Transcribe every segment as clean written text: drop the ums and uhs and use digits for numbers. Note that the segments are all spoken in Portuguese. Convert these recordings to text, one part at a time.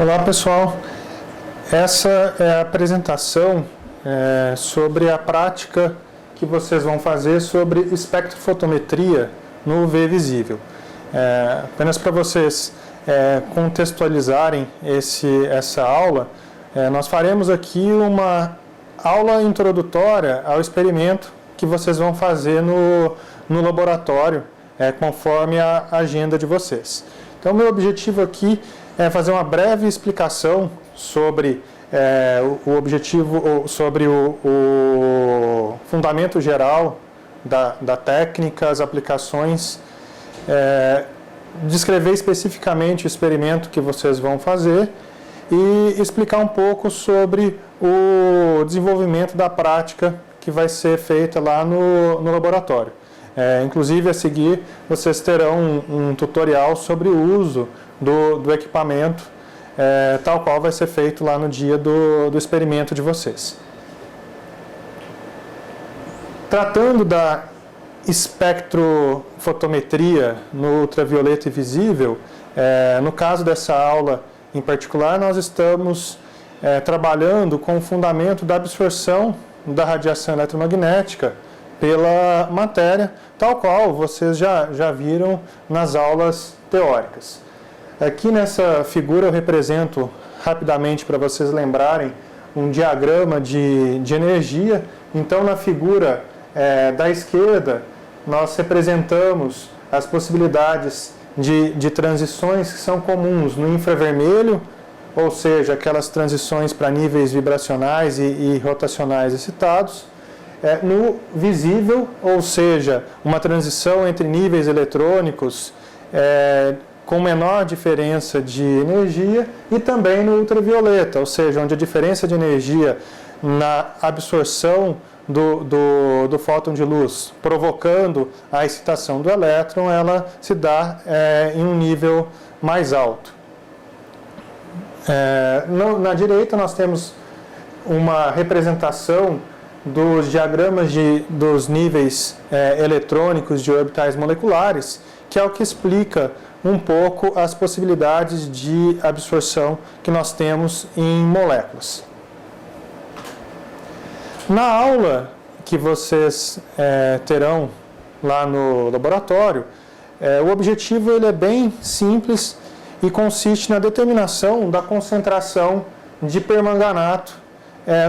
Olá pessoal, essa é a apresentação sobre a prática que vocês vão fazer sobre espectrofotometria no UV visível. Apenas para vocês contextualizarem essa aula, nós faremos aqui uma aula introdutória ao experimento que vocês vão fazer no laboratório, conforme a agenda de vocês. Então, meu objetivo aqui é fazer uma breve explicação sobre o objetivo, sobre o fundamento geral da técnica, as aplicações, descrever especificamente o experimento que vocês vão fazer e explicar um pouco sobre o desenvolvimento da prática que vai ser feita lá no laboratório. Inclusive, a seguir, vocês terão um tutorial sobre o uso do equipamento, tal qual vai ser feito lá no dia do experimento de vocês. Tratando da espectrofotometria no ultravioleta e visível, no caso dessa aula em particular, nós estamos trabalhando com o fundamento da absorção da radiação eletromagnética pela matéria, tal qual vocês já viram nas aulas teóricas. Aqui nessa figura eu represento rapidamente para vocês lembrarem um diagrama de energia. Então, na figura da esquerda, nós representamos as possibilidades de transições que são comuns no infravermelho, ou seja, aquelas transições para níveis vibracionais e rotacionais excitados. No visível, ou seja, uma transição entre níveis eletrônicos com menor diferença de energia, e também no ultravioleta, ou seja, onde a diferença de energia na absorção do fóton de luz, provocando a excitação do elétron, ela se dá em um nível mais alto. Na direita nós temos uma representação dos diagramas dos níveis eletrônicos de orbitais moleculares, que é o que explica um pouco as possibilidades de absorção que nós temos em moléculas. Na aula que vocês terão lá no laboratório, o objetivo ele é bem simples e consiste na determinação da concentração de permanganato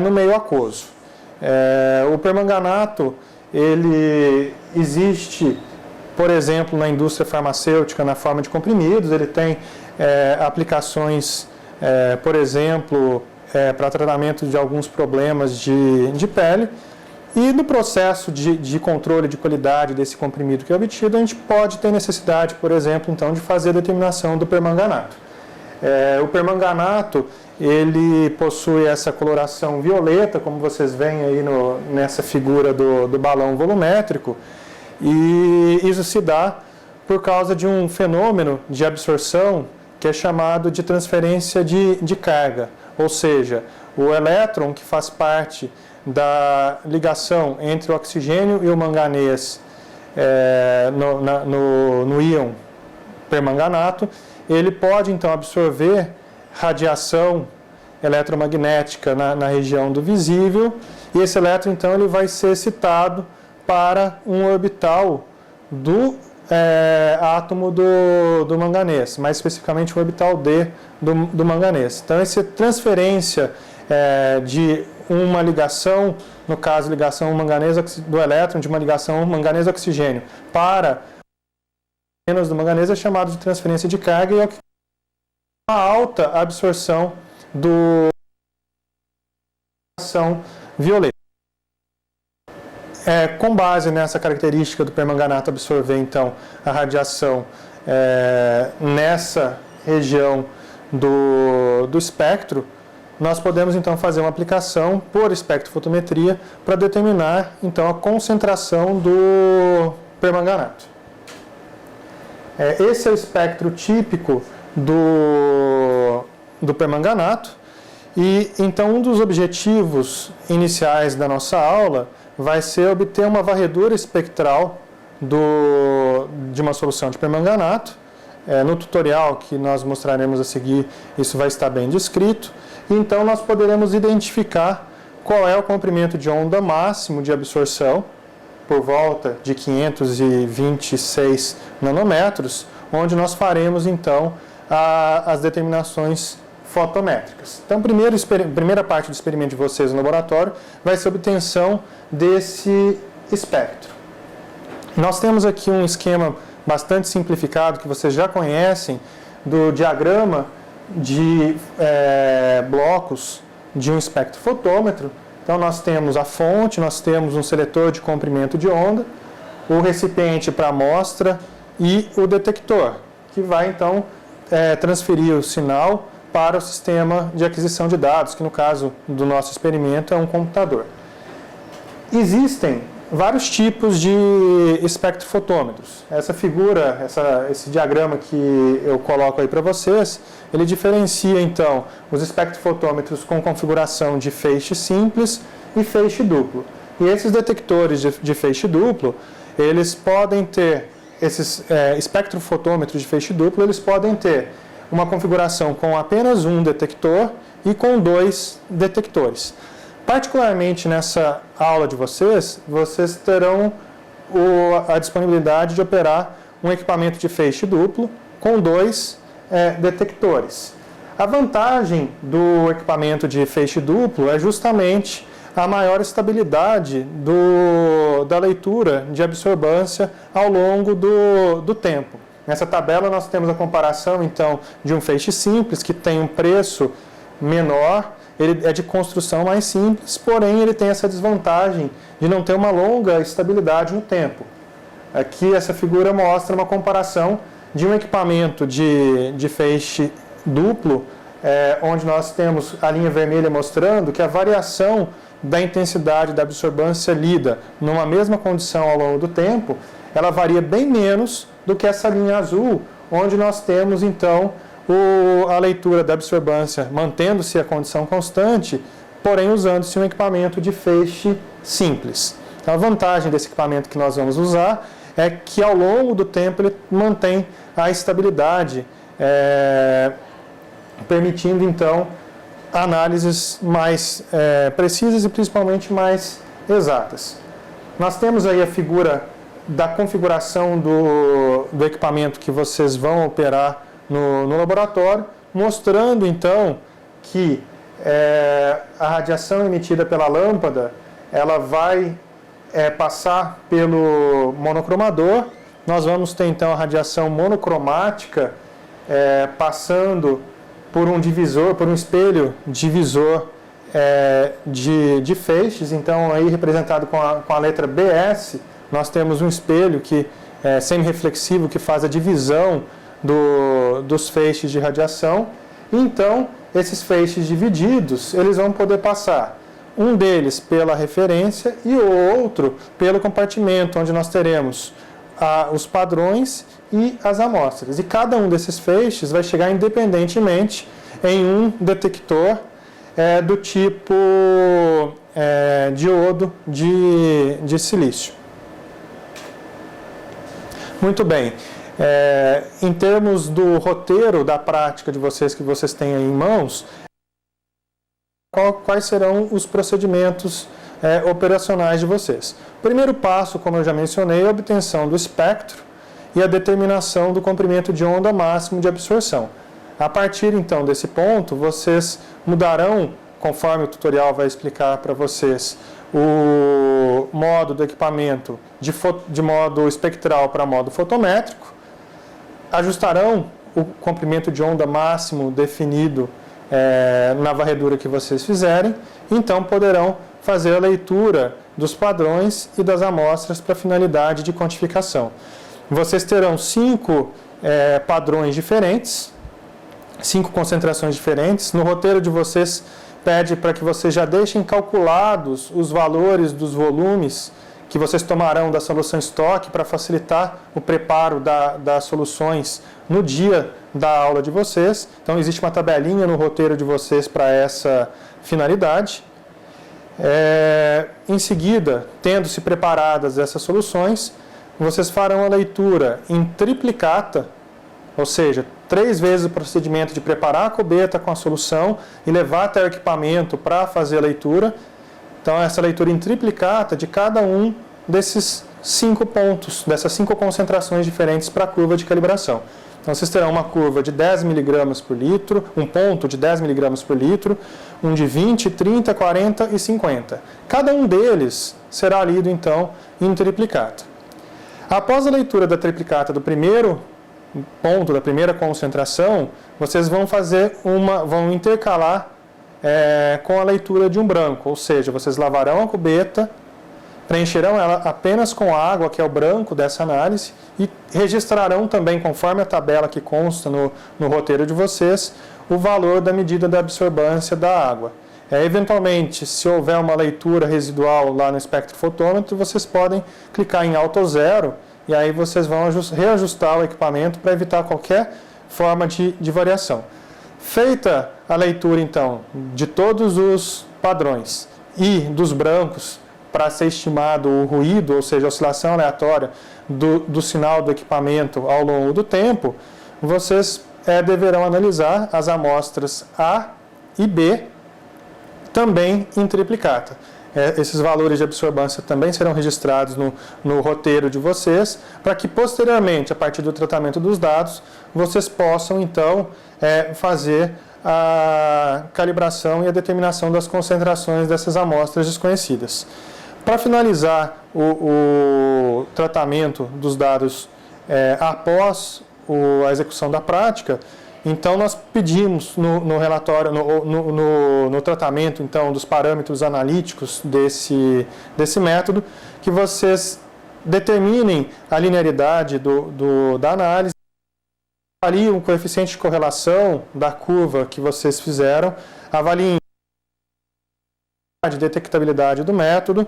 no meio aquoso. O permanganato ele existe, por exemplo, na indústria farmacêutica na forma de comprimidos. Ele tem aplicações, por exemplo, para tratamento de alguns problemas de pele. E no processo de controle de qualidade desse comprimido que é obtido, a gente pode ter necessidade, por exemplo, então, de fazer a determinação do permanganato. O permanganato ele possui essa coloração violeta, como vocês veem aí nessa figura do balão volumétrico, e isso se dá por causa de um fenômeno de absorção que é chamado de transferência de carga, ou seja, o elétron que faz parte da ligação entre o oxigênio e o manganês no íon permanganato, ele pode então absorver radiação eletromagnética na região do visível, e esse elétron então ele vai ser excitado para um orbital do átomo do manganês, mais especificamente o orbital D do manganês. Então, essa transferência de uma ligação, no caso, ligação do elétron, de uma ligação manganês-oxigênio para menos do manganês é chamado de transferência de carga, e é o que uma alta absorção do radiação violeta. Com base nessa característica do permanganato absorver, então, a radiação nessa região do espectro, nós podemos, então, fazer uma aplicação por espectrofotometria para determinar, então, a concentração do permanganato. Esse é o espectro típico do permanganato, e, então, um dos objetivos iniciais da nossa aula vai ser obter uma varredura espectral de uma solução de permanganato, no tutorial que nós mostraremos a seguir, isso vai estar bem descrito. Então, nós poderemos identificar qual é o comprimento de onda máximo de absorção, por volta de 526 nanômetros, onde nós faremos, então, as determinações fotométricas. Então, primeira parte do experimento de vocês no laboratório vai ser a obtenção desse espectro. Nós temos aqui um esquema bastante simplificado que vocês já conhecem do diagrama de blocos de um espectrofotômetro. Então, nós temos a fonte, nós temos um seletor de comprimento de onda, o recipiente para amostra e o detector, que vai, então, transferir o sinal para o sistema de aquisição de dados, que no caso do nosso experimento é um computador. Existem vários tipos de espectrofotômetros. Essa figura, esse diagrama que eu coloco aí para vocês, ele diferencia então os espectrofotômetros com configuração de feixe simples e feixe duplo. E esses detectores de feixe duplo, eles podem ter, esses espectrofotômetros de feixe duplo, eles podem ter uma configuração com apenas um detector e com 2 detectores. Particularmente nessa aula de vocês terão a disponibilidade de operar um equipamento de feixe duplo com 2 detectores. A vantagem do equipamento de feixe duplo é justamente a maior estabilidade da leitura de absorbância ao longo do tempo. Nessa tabela nós temos a comparação então de um feixe simples que tem um preço menor. Ele é de construção mais simples, porém ele tem essa desvantagem de não ter uma longa estabilidade no tempo. Aqui essa figura mostra uma comparação de um equipamento de feixe duplo, onde nós temos a linha vermelha mostrando que a variação da intensidade da absorbância lida numa mesma condição ao longo do tempo, ela varia bem menos do que essa linha azul, onde nós temos então a leitura da absorbância mantendo-se a condição constante, porém usando-se um equipamento de feixe simples. Então, a vantagem desse equipamento que nós vamos usar é que ao longo do tempo ele mantém a estabilidade, permitindo então análises mais precisas e principalmente mais exatas. Nós temos aí a figura da configuração do equipamento que vocês vão operar no laboratório, mostrando então que a radiação emitida pela lâmpada ela vai passar pelo monocromador. Nós vamos ter então a radiação monocromática passando por um divisor, por um espelho divisor de feixes. Então aí representado com a letra BS, nós temos um espelho que semi-reflexivo que faz a divisão dos feixes de radiação. Então, esses feixes divididos, eles vão poder passar um deles pela referência e o outro pelo compartimento, onde nós teremos os padrões e as amostras. E cada um desses feixes vai chegar independentemente em um detector do tipo diodo de silício. Muito bem. Em termos do roteiro da prática de vocês que vocês têm aí em mãos, quais serão os procedimentos operacionais de vocês? O primeiro passo, como eu já mencionei, é a obtenção do espectro e a determinação do comprimento de onda máximo de absorção. A partir então desse ponto, vocês mudarão, conforme o tutorial vai explicar para vocês, o modo do equipamento de modo espectral para modo fotométrico, ajustarão o comprimento de onda máximo definido na varredura que vocês fizerem, então poderão fazer a leitura dos padrões e das amostras para finalidade de quantificação. Vocês terão 5 padrões diferentes, 5 concentrações diferentes. No roteiro de vocês pede para que vocês já deixem calculados os valores dos volumes que vocês tomarão da solução estoque para facilitar o preparo das soluções no dia da aula de vocês. Então, existe uma tabelinha no roteiro de vocês para essa finalidade. Em seguida, tendo-se preparadas essas soluções, vocês farão a leitura em triplicata ou seja, 3 vezes o procedimento de preparar a cubeta com a solução e levar até o equipamento para fazer a leitura. Então, essa leitura em triplicata de cada um desses 5 pontos, dessas 5 concentrações diferentes para a curva de calibração. Então, vocês terão uma curva de 10 mg por litro, um ponto de 10 mg por litro, um de 20, 30, 40 e 50. Cada um deles será lido, então, em triplicata. Após a leitura da triplicata do primeiro ponto, da primeira concentração, vocês vão vão intercalar com a leitura de um branco, ou seja, vocês lavarão a cubeta, preencherão ela apenas com água, que é o branco dessa análise, e registrarão também, conforme a tabela que consta no roteiro de vocês, o valor da medida da absorbância da água. Eventualmente, se houver uma leitura residual lá no espectrofotômetro, vocês podem clicar em Auto Zero, e aí vocês vão reajustar o equipamento para evitar qualquer forma de variação. Feita a leitura, então, de todos os padrões e dos brancos, para ser estimado o ruído, ou seja, a oscilação aleatória do sinal do equipamento ao longo do tempo, vocês deverão analisar as amostras A e B também em triplicata. Esses valores de absorbância também serão registrados no roteiro de vocês, para que posteriormente, a partir do tratamento dos dados, vocês possam então fazer a calibração e a determinação das concentrações dessas amostras desconhecidas. Para finalizar o tratamento dos dados após a execução da prática, então nós pedimos no relatório, no tratamento então, dos parâmetros analíticos desse método, que vocês determinem a linearidade da análise, avaliem o coeficiente de correlação da curva que vocês fizeram, avaliem a detectabilidade do método.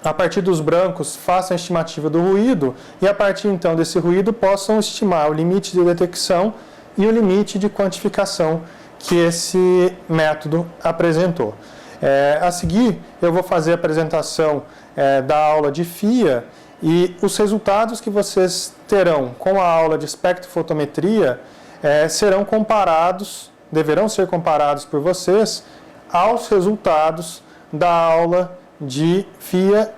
A partir dos brancos, façam a estimativa do ruído e, a partir então desse ruído, possam estimar o limite de detecção e o limite de quantificação que esse método apresentou. A seguir, eu vou fazer a apresentação da aula de FIA e os resultados que vocês terão com a aula de espectrofotometria serão comparados, deverão ser comparados por vocês aos resultados da aula de FIA,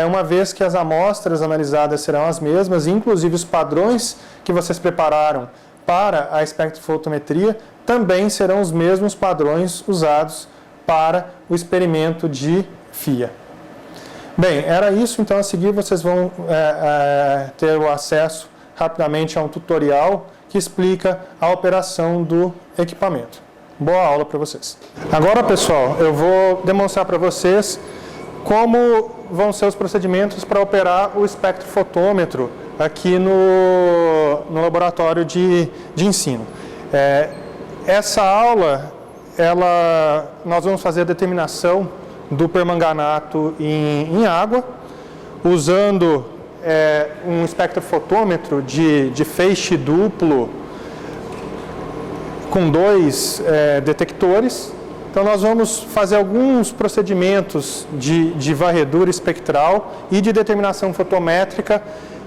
uma vez que as amostras analisadas serão as mesmas, inclusive os padrões que vocês prepararam para a espectrofotometria também serão os mesmos padrões usados para o experimento de FIA. Bem, era isso, então a seguir vocês vão ter o acesso rapidamente a um tutorial que explica a operação do equipamento. Boa aula para vocês. Agora, pessoal, eu vou demonstrar para vocês como vão ser os procedimentos para operar o espectrofotômetro aqui no laboratório de ensino. Essa aula, nós vamos fazer a determinação do permanganato em água, usando um espectrofotômetro de feixe duplo com 2 detectores. Então, nós vamos fazer alguns procedimentos de varredura espectral e de determinação fotométrica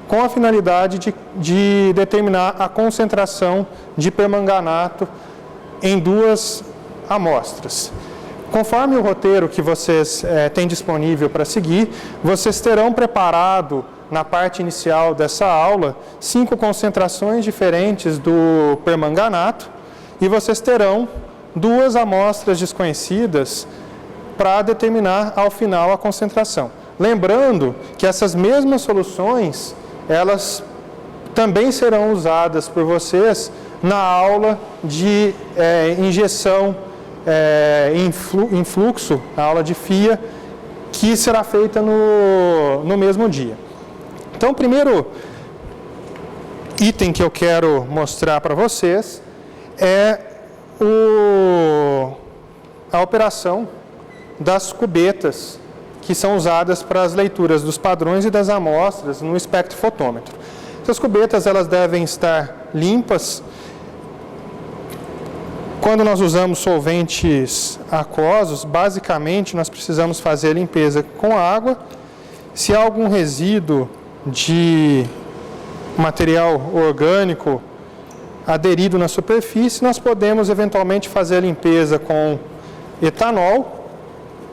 com a finalidade de determinar a concentração de permanganato em 2 amostras. Conforme o roteiro que vocês têm disponível para seguir, vocês terão preparado, na parte inicial dessa aula, 5 concentrações diferentes do permanganato e vocês terão 2 amostras desconhecidas para determinar ao final a concentração. Lembrando que essas mesmas soluções, elas também serão usadas por vocês na aula de injeção em fluxo, a aula de FIA, que será feita no mesmo dia. Então, o primeiro item que eu quero mostrar para vocês é a operação das cubetas que são usadas para as leituras dos padrões e das amostras no espectrofotômetro. Essas cubetas elas devem estar limpas. Quando nós usamos solventes aquosos, basicamente nós precisamos fazer a limpeza com água. Se há algum resíduo de material orgânico aderido na superfície, nós podemos eventualmente fazer a limpeza com etanol,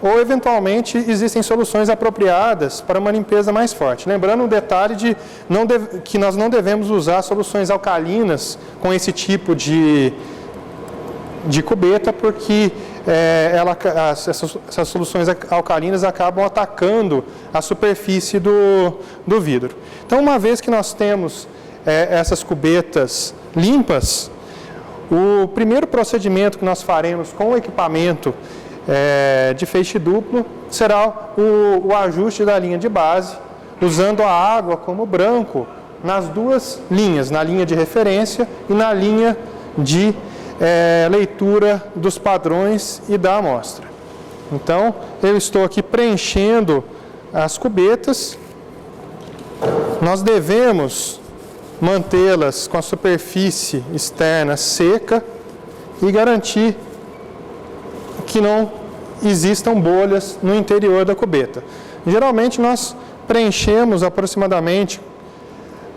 ou eventualmente existem soluções apropriadas para uma limpeza mais forte. Lembrando um detalhe que nós não devemos usar soluções alcalinas com esse tipo de cubeta, porque essas soluções alcalinas acabam atacando a superfície do vidro. Então, uma vez que nós temos essas cubetas limpas, o primeiro procedimento que nós faremos com o equipamento de feixe duplo será o ajuste da linha de base, usando a água como branco nas duas linhas, na linha de referência e na linha de leitura dos padrões e da amostra. Então, eu estou aqui preenchendo as cubetas. Nós devemos mantê-las com a superfície externa seca e garantir que não existam bolhas no interior da cubeta. Geralmente nós preenchemos aproximadamente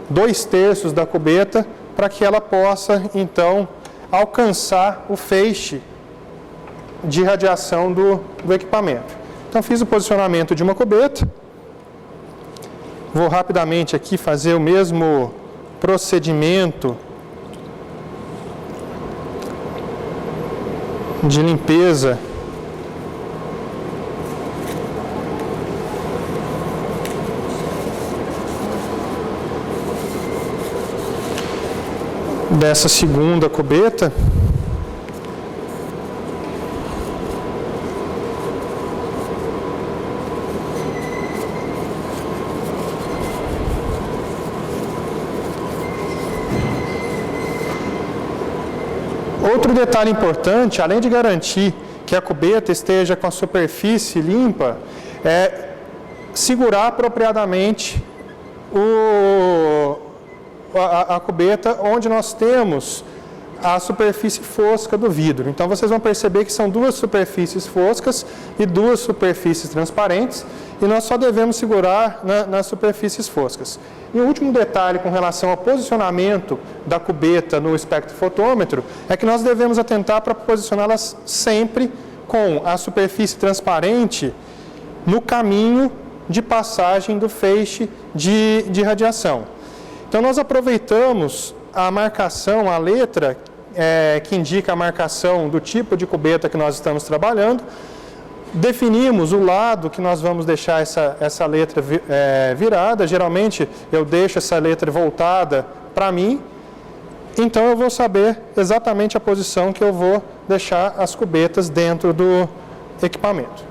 2/3 da cubeta para que ela possa então alcançar o feixe de radiação do equipamento. Então fiz o posicionamento de uma cubeta. Vou rapidamente aqui fazer o mesmo procedimento de limpeza dessa segunda cubeta. Outro detalhe importante, além de garantir que a cubeta esteja com a superfície limpa, é segurar apropriadamente a cubeta onde nós temos a superfície fosca do vidro. Então vocês vão perceber que são duas superfícies foscas e duas superfícies transparentes, e nós só devemos segurar nas superfícies foscas. E o último detalhe com relação ao posicionamento da cubeta no espectrofotômetro é que nós devemos atentar para posicioná-las sempre com a superfície transparente no caminho de passagem do feixe de radiação. Então nós aproveitamos a marcação, a letra que indica a marcação do tipo de cubeta que nós estamos trabalhando, definimos o lado que nós vamos deixar essa letra virada. Geralmente eu deixo essa letra voltada para mim, então eu vou saber exatamente a posição que eu vou deixar as cubetas dentro do equipamento.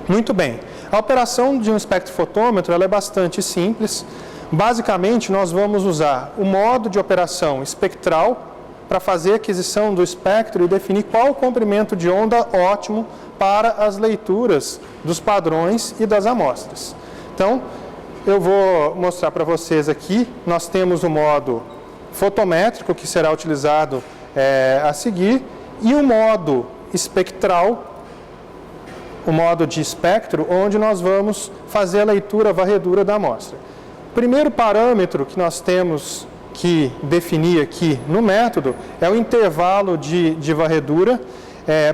Muito bem, a operação de um espectrofotômetro ela é bastante simples. Basicamente nós vamos usar o modo de operação espectral para fazer a aquisição do espectro e definir qual o comprimento de onda ótimo para as leituras dos padrões e das amostras. Então, eu vou mostrar para vocês aqui, nós temos o modo fotométrico, que será utilizado a seguir, e o modo espectral, o modo de espectro, onde nós vamos fazer a leitura, a varredura da amostra. O primeiro parâmetro que nós temos que definir aqui no método é o intervalo de varredura.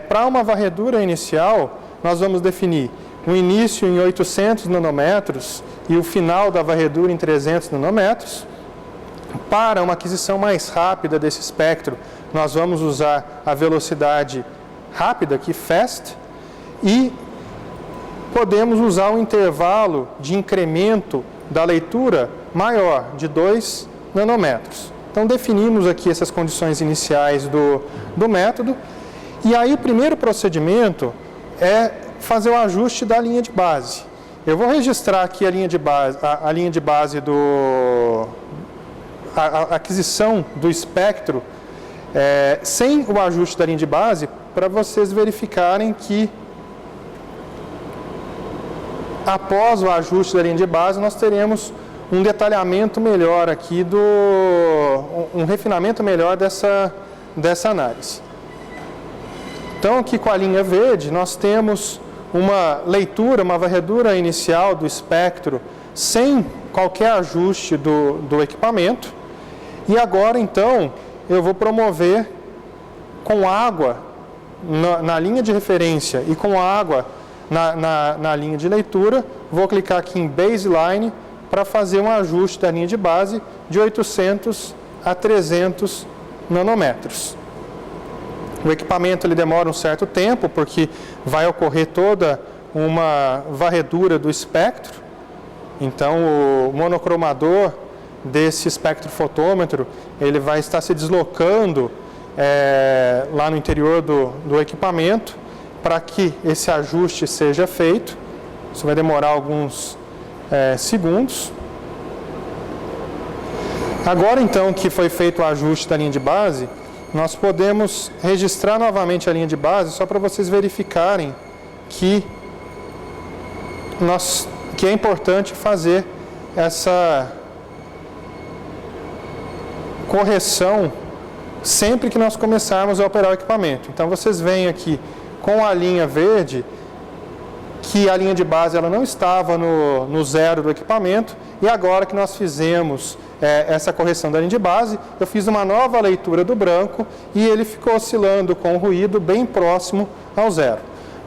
Para uma varredura inicial, nós vamos definir o início em 800 nanômetros e o final da varredura em 300 nanômetros. Para uma aquisição mais rápida desse espectro, nós vamos usar a velocidade rápida, aqui fast, e podemos usar um intervalo de incremento da leitura maior, de 2 nanômetros. Então definimos aqui essas condições iniciais do método. E aí o primeiro procedimento é fazer o ajuste da linha de base. Eu vou registrar aqui a linha de base a aquisição do espectro sem o ajuste da linha de base, para vocês verificarem que após o ajuste da linha de base nós teremos um detalhamento melhor aqui, um refinamento melhor dessa análise. Então aqui com a linha verde nós temos uma leitura, uma varredura inicial do espectro sem qualquer ajuste do equipamento. E agora então eu vou promover com água na linha de referência e com água na linha de leitura. Vou clicar aqui em Baseline para fazer um ajuste da linha de base de 800 a 300 nanômetros. O equipamento ele demora um certo tempo, porque vai ocorrer toda uma varredura do espectro. Então, o monocromador desse espectrofotômetro, ele vai estar se deslocando lá no interior do equipamento para que esse ajuste seja feito. Isso vai demorar alguns segundos. Agora, então, que foi feito o ajuste da linha de base, nós podemos registrar novamente a linha de base, só para vocês verificarem que é importante fazer essa correção sempre que nós começarmos a operar o equipamento. Então, vocês veem aqui com a linha verde que a linha de base ela não estava no zero do equipamento, e agora que nós fizemos essa correção da linha de base, eu fiz uma nova leitura do branco e ele ficou oscilando com o ruído bem próximo ao zero.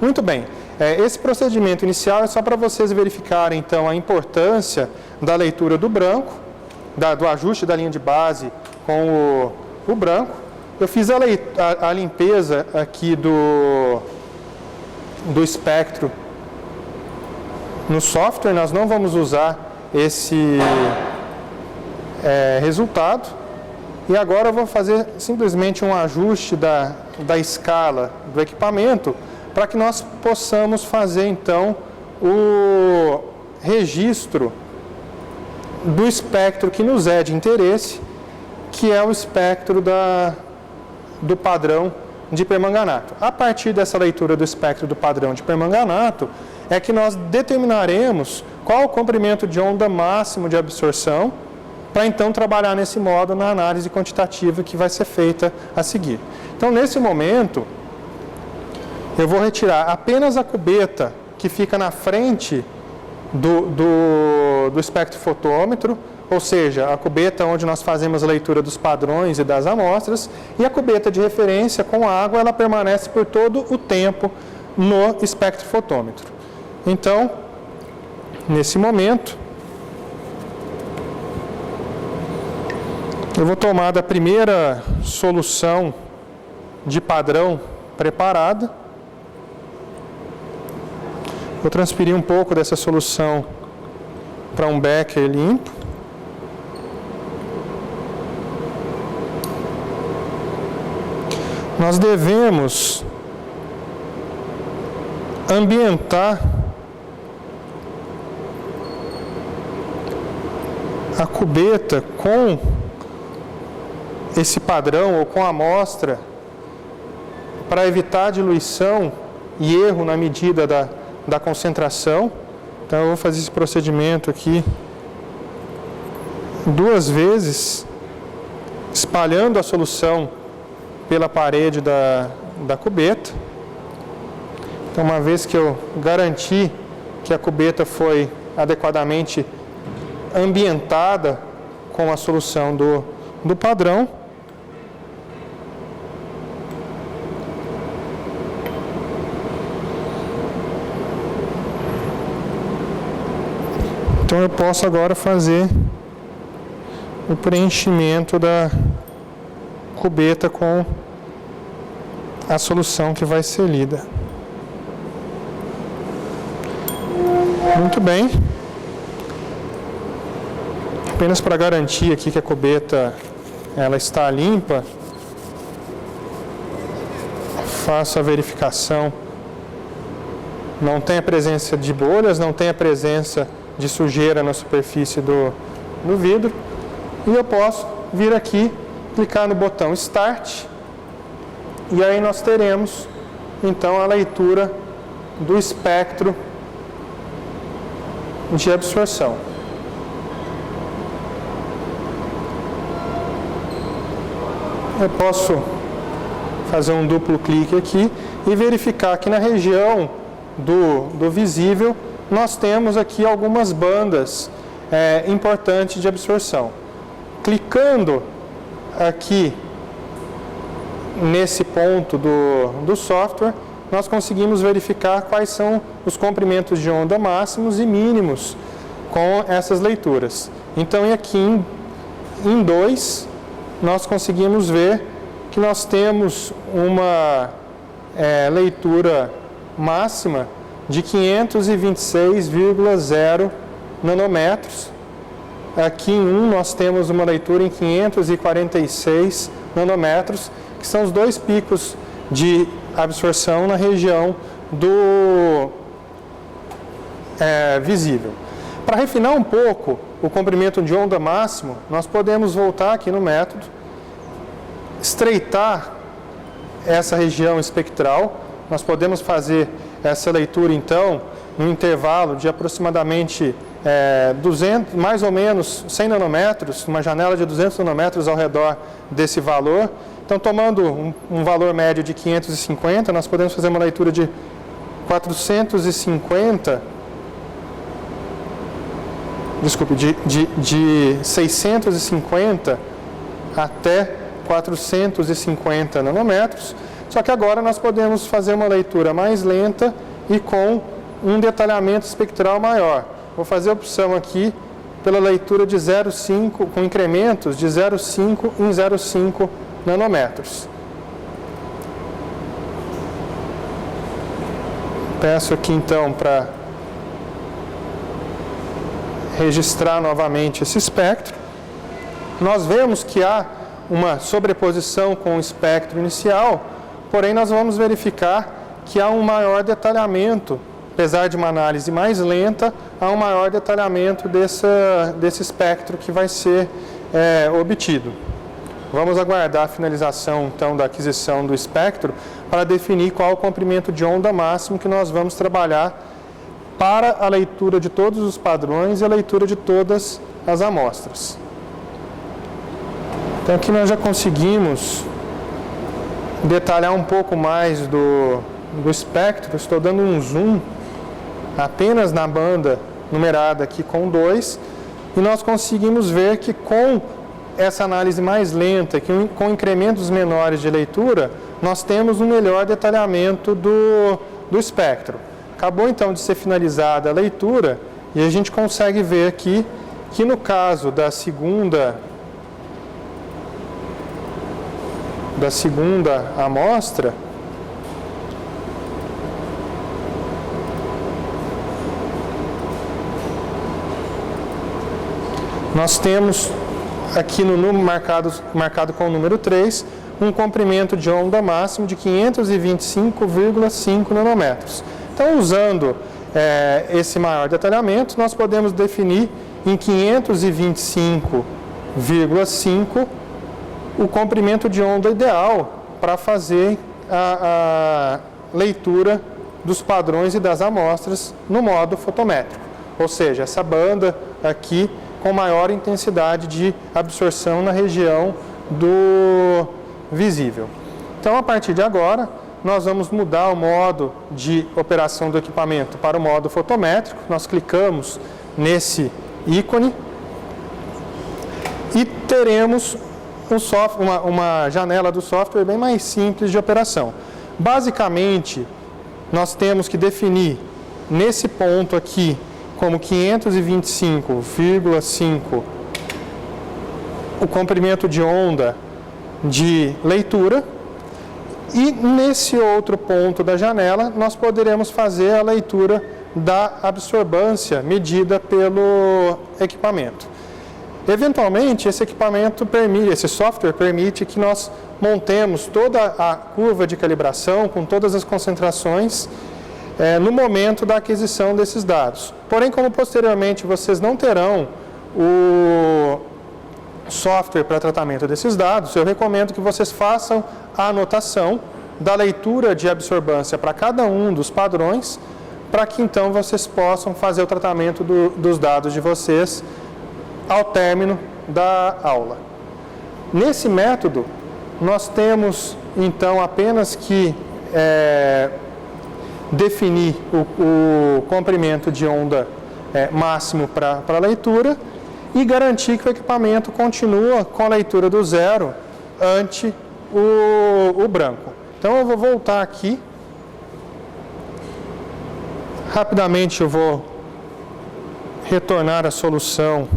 Muito bem, esse procedimento inicial é só para vocês verificarem então a importância da leitura do branco, do ajuste da linha de base com o branco. Eu fiz a limpeza aqui do espectro no software, nós não vamos usar esse resultado. E agora eu vou fazer simplesmente um ajuste da escala do equipamento para que nós possamos fazer então o registro do espectro que nos é de interesse, que é o espectro do padrão de permanganato. A partir dessa leitura do espectro do padrão de permanganato, é que nós determinaremos qual o comprimento de onda máximo de absorção, para então trabalhar nesse modo na análise quantitativa que vai ser feita a seguir. Então, nesse momento, eu vou retirar apenas a cubeta que fica na frente do espectrofotômetro, ou seja, a cubeta onde nós fazemos a leitura dos padrões e das amostras, e a cubeta de referência com água, ela permanece por todo o tempo no espectrofotômetro. Então, nesse momento, eu vou tomar da primeira solução de padrão preparada, vou transferir um pouco dessa solução para um becker limpo. Nós devemos ambientar a cubeta com esse padrão ou com a amostra para evitar diluição e erro na medida da concentração. Então eu vou fazer esse procedimento aqui 2 vezes, espalhando a solução pela parede da cubeta. Então, uma vez que eu garanti que a cubeta foi adequadamente ambientada com a solução do padrão, então eu posso agora fazer o preenchimento da cubeta com a solução que vai ser lida. Muito bem. Apenas para garantir aqui que a cubeta ela está limpa, faço a verificação. Não tem a presença de bolhas, não tem a presença de sujeira na superfície do vidro. E eu posso vir aqui, clicar no botão Start, e aí nós teremos então a leitura do espectro de absorção. Eu posso fazer um duplo clique aqui e verificar que na região do visível nós temos aqui algumas bandas importantes de absorção. Clicando aqui nesse ponto do software, nós conseguimos verificar quais são os comprimentos de onda máximos e mínimos com essas leituras. Então, aqui em 2, nós conseguimos ver que nós temos uma leitura máxima de 526,0 nanômetros. Aqui em 1, nós temos uma leitura em 546 nanômetros, que são os dois picos de absorção na região do visível. Para refinar um pouco o comprimento de onda máximo, nós podemos voltar aqui no método, estreitar essa região espectral. Nós podemos fazer essa leitura, então, no intervalo de aproximadamente 200, mais ou menos 100 nanômetros, uma janela de 200 nanômetros ao redor desse valor. Então, tomando um valor médio de 550, nós podemos fazer uma leitura de 650 até 450 nanômetros. Só que agora nós podemos fazer uma leitura mais lenta e com um detalhamento espectral maior. Vou fazer a opção aqui pela leitura de 0,5, com incrementos de 0,5 em 0,5 nanômetros. Peço aqui então para registrar novamente esse espectro. Nós vemos que há uma sobreposição com o espectro inicial, porém nós vamos verificar que há um maior detalhamento, apesar de uma análise mais lenta, há um maior detalhamento desse espectro que vai ser obtido. Vamos aguardar a finalização então da aquisição do espectro para definir qual o comprimento de onda máximo que nós vamos trabalhar para a leitura de todos os padrões e a leitura de todas as amostras. Então aqui nós já conseguimos detalhar um pouco mais do espectro. Estou dando um zoom apenas na banda numerada aqui com 2, e nós conseguimos ver que com essa análise mais lenta, com incrementos menores de leitura, nós temos um melhor detalhamento do espectro. Acabou então de ser finalizada a leitura e a gente consegue ver aqui que no caso da segunda amostra, nós temos aqui no número marcado com o número 3, um comprimento de onda máximo de 525,5 nanômetros. Então, usando esse maior detalhamento, nós podemos definir em 525,5 o comprimento de onda ideal para fazer a leitura dos padrões e das amostras no modo fotométrico. Ou seja, essa banda aqui com maior intensidade de absorção na região do visível. Então, a partir de agora, nós vamos mudar o modo de operação do equipamento para o modo fotométrico. Nós clicamos nesse ícone e teremos uma janela do software bem mais simples de operação. Basicamente, nós temos que definir nesse ponto aqui como 525,5 o comprimento de onda de leitura, e nesse outro ponto da janela nós poderemos fazer a leitura da absorbância medida pelo equipamento. Eventualmente, esse software permite que nós montemos toda a curva de calibração com todas as concentrações no momento da aquisição desses dados. Porém, como posteriormente vocês não terão o software para tratamento desses dados, eu recomendo que vocês façam a anotação da leitura de absorbância para cada um dos padrões, para que então vocês possam fazer o tratamento dos dados de vocês ao término da aula. Nesse método, nós temos então apenas que definir o comprimento de onda máximo para a leitura e garantir que o equipamento continua com a leitura do zero ante o branco. Então eu vou voltar aqui. Rapidamente eu vou retornar a solução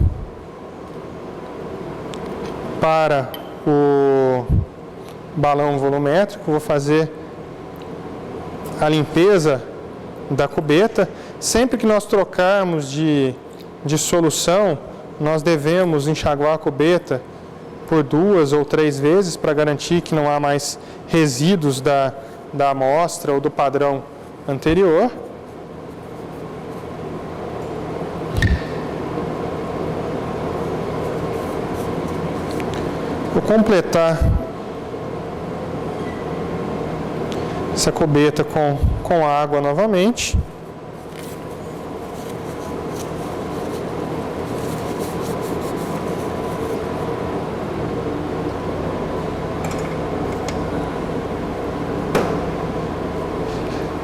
para o balão volumétrico. Vou fazer a limpeza da cubeta. Sempre que nós trocarmos de solução, nós devemos enxaguar a cubeta por 2 ou 3 vezes para garantir que não há mais resíduos da amostra ou do padrão anterior. Vou completar essa cubeta com água novamente.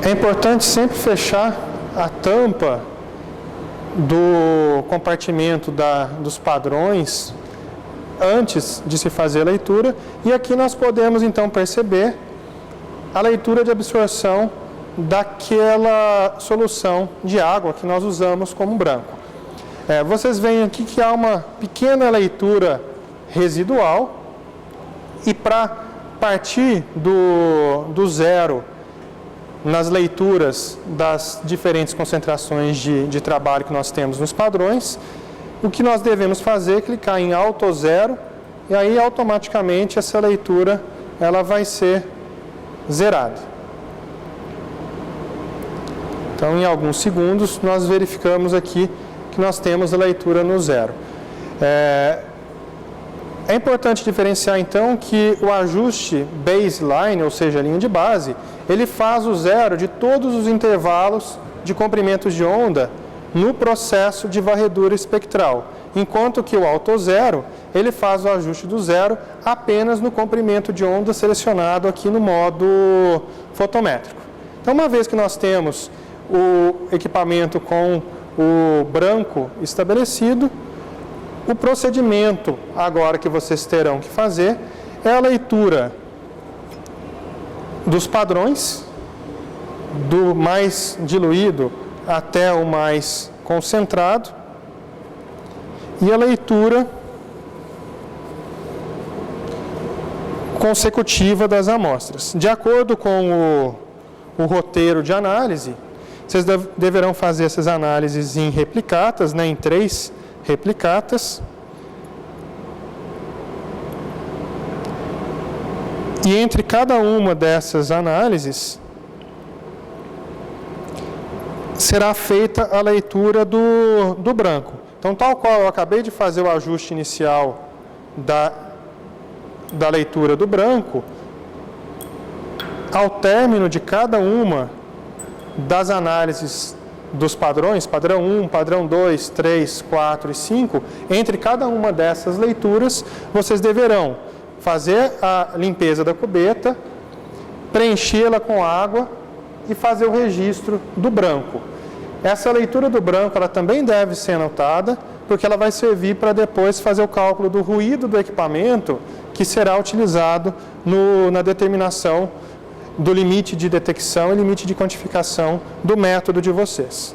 É importante sempre fechar a tampa do compartimento dos padrões antes de se fazer a leitura, e aqui nós podemos então perceber a leitura de absorção daquela solução de água que nós usamos como branco. Vocês veem aqui que há uma pequena leitura residual, e para partir do zero nas leituras das diferentes concentrações de trabalho que nós temos nos padrões, o que nós devemos fazer é clicar em Auto Zero, e aí automaticamente essa leitura ela vai ser zerada. Então, em alguns segundos, nós verificamos aqui que nós temos a leitura no zero. É importante diferenciar, então, que o ajuste baseline, ou seja, a linha de base, ele faz o zero de todos os intervalos de comprimentos de onda no processo de varredura espectral, enquanto que o Auto Zero, ele faz o ajuste do zero apenas no comprimento de onda selecionado aqui no modo fotométrico. Então, uma vez que nós temos o equipamento com o branco estabelecido, o procedimento agora que vocês terão que fazer é a leitura dos padrões, do mais diluído até o mais concentrado, e a leitura consecutiva das amostras. De acordo com o roteiro de análise, vocês deverão fazer essas análises em replicatas, em 3 replicatas. E entre cada uma dessas análises, será feita a leitura do branco. Então, tal qual eu acabei de fazer o ajuste inicial da leitura do branco, ao término de cada uma das análises dos padrões, padrão 1, padrão 2, 3, 4 e 5, entre cada uma dessas leituras, vocês deverão fazer a limpeza da cubeta, preenchê-la com água e fazer o registro do branco. Essa leitura do branco ela também deve ser anotada, porque ela vai servir para depois fazer o cálculo do ruído do equipamento, que será utilizado na determinação do limite de detecção e limite de quantificação do método de vocês.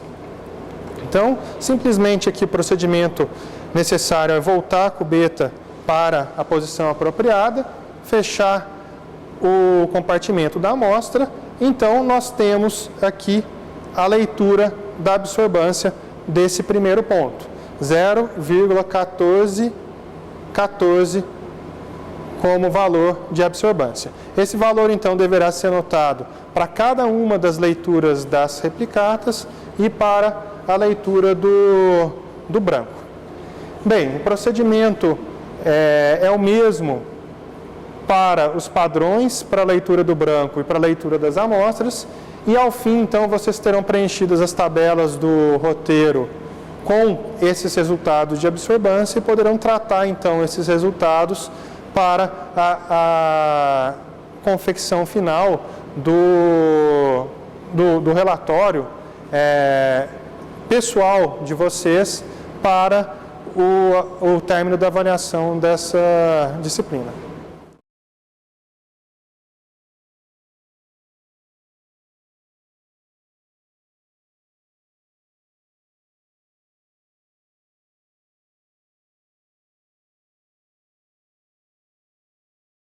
Então, simplesmente aqui o procedimento necessário é voltar a cubeta para a posição apropriada, fechar o compartimento da amostra. Então, nós temos aqui a leitura da absorbância desse primeiro ponto, 0,1414 como valor de absorbância. Esse valor, então, deverá ser anotado para cada uma das leituras das replicatas e para a leitura do branco. Bem, o procedimento é o mesmo para os padrões, para a leitura do branco e para a leitura das amostras, e ao fim, então, vocês terão preenchidas as tabelas do roteiro com esses resultados de absorbância e poderão tratar, então, esses resultados para a confecção final do relatório pessoal de vocês para o término da avaliação dessa disciplina.